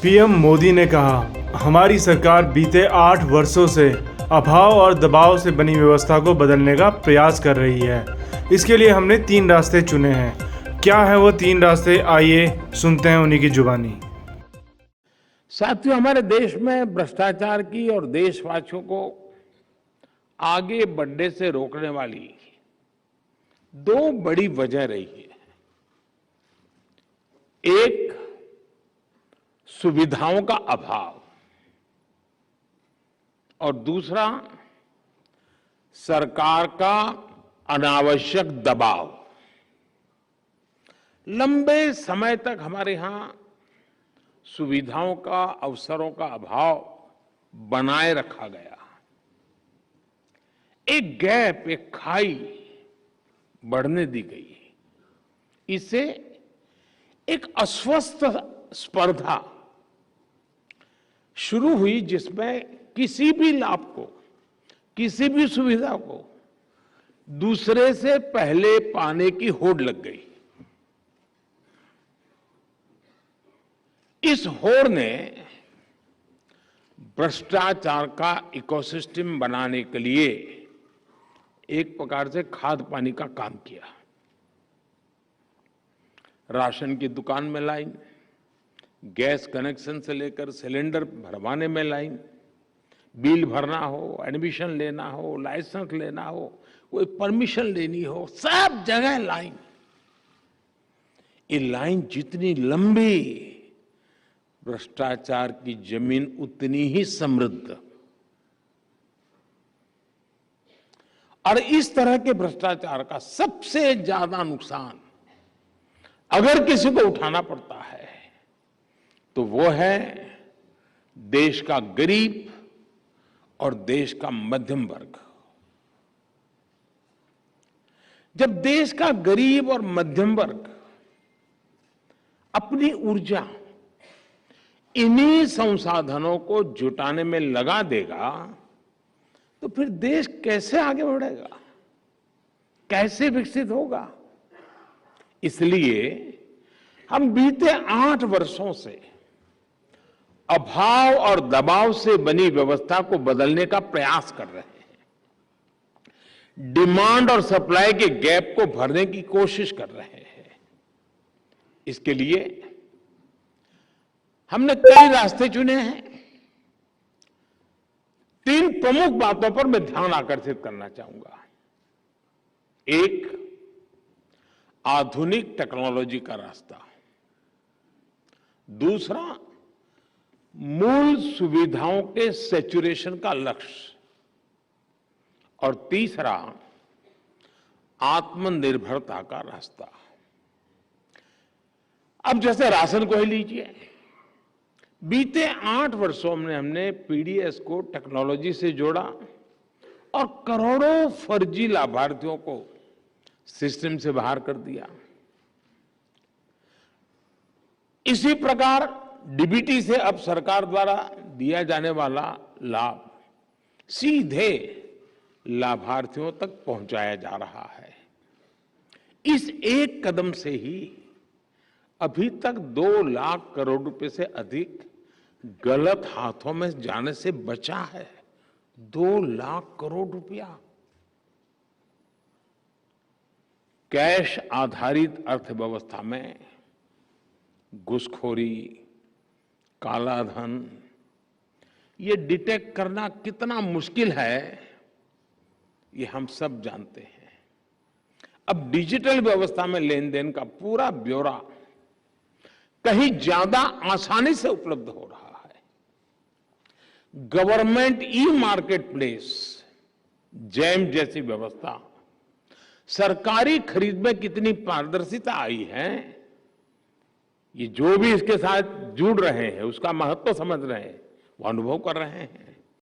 PM Modi ने कहा, हमारी सरकार बीते 8 वर्षों से अभाव और दबाव से बनी व्यवस्था को बदलने का प्रयास कर रही है। इसके लिए हमने 3 रास्ते चुने हैं। क्या है वो 3 रास्ते, आइए सुनते हैं उन्हीं की जुबानी। साथियों, हमारे देश में भ्रष्टाचार की और देशवासियों को आगे बढ़ने से रोकने वाली 2 बड़ी वजह रही है। एक, सुविधाओं का अभाव और दूसरा, सरकार का अनावश्यक दबाव। लंबे समय तक हमारे यहां सुविधाओं का, अवसरों का अभाव बनाए रखा गया। एक गैप, एक खाई बढ़ने दी गई। इससे एक अस्वस्थ स्पर्धा शुरू हुई, जिसमें किसी भी लाभ को, किसी भी सुविधा को दूसरे से पहले पाने की होड़ लग गई। इस होड़ ने भ्रष्टाचार का इकोसिस्टम बनाने के लिए एक प्रकार से खाद पानी का काम किया। राशन की दुकान में लाइन, गैस कनेक्शन से लेकर सिलेंडर भरवाने में लाइन, बिल भरना हो, एडमिशन लेना हो, लाइसेंस लेना हो, कोई परमिशन लेनी हो, सब जगह लाइन। ये लाइन जितनी लंबी, भ्रष्टाचार की जमीन उतनी ही समृद्ध। और इस तरह के भ्रष्टाचार का सबसे ज्यादा नुकसान अगर किसी को उठाना पड़ता है तो वो है देश का गरीब और देश का मध्यम वर्ग। जब देश का गरीब और मध्यम वर्ग अपनी ऊर्जा इन्हीं संसाधनों को जुटाने में लगा देगा तो फिर देश कैसे आगे बढ़ेगा, कैसे विकसित होगा। इसलिए हम बीते 8 वर्षों से अभाव और दबाव से बनी व्यवस्था को बदलने का प्रयास कर रहे हैं। डिमांड और सप्लाई के गैप को भरने की कोशिश कर रहे हैं। इसके लिए हमने कई रास्ते चुने हैं। 3 प्रमुख बातों पर मैं ध्यान आकर्षित करना चाहूंगा। एक, आधुनिक टेक्नोलॉजी का रास्ता। दूसरा, मूल सुविधाओं के सैचुरेशन का लक्ष्य। और तीसरा, आत्मनिर्भरता का रास्ता। अब जैसे राशन को ही लीजिए। बीते 8 वर्षों में हमने पीडीएस को टेक्नोलॉजी से जोड़ा और करोड़ों फर्जी लाभार्थियों को सिस्टम से बाहर कर दिया। इसी प्रकार डीबीटी से अब सरकार द्वारा दिया जाने वाला लाभ सीधे लाभार्थियों तक पहुंचाया जा रहा है। इस एक कदम से ही अभी तक 2 लाख करोड़ रुपए से अधिक गलत हाथों में जाने से बचा है। 2 लाख करोड़ रुपया। कैश आधारित अर्थव्यवस्था में घुसखोरी, कालाधन, ये डिटेक्ट करना कितना मुश्किल है, ये हम सब जानते हैं। अब डिजिटल व्यवस्था में लेन देन का पूरा ब्यौरा कहीं ज्यादा आसानी से उपलब्ध हो रहा है। Government e market place, jam जैसी व्यवस्था, सरकारी खरीद में कितनी पारदर्शिता आई है, ये जो भी इसके साथ जुड़ रहे हैं उसका महत्व समझ रहे हैं, वो अनुभव कर रहे हैं।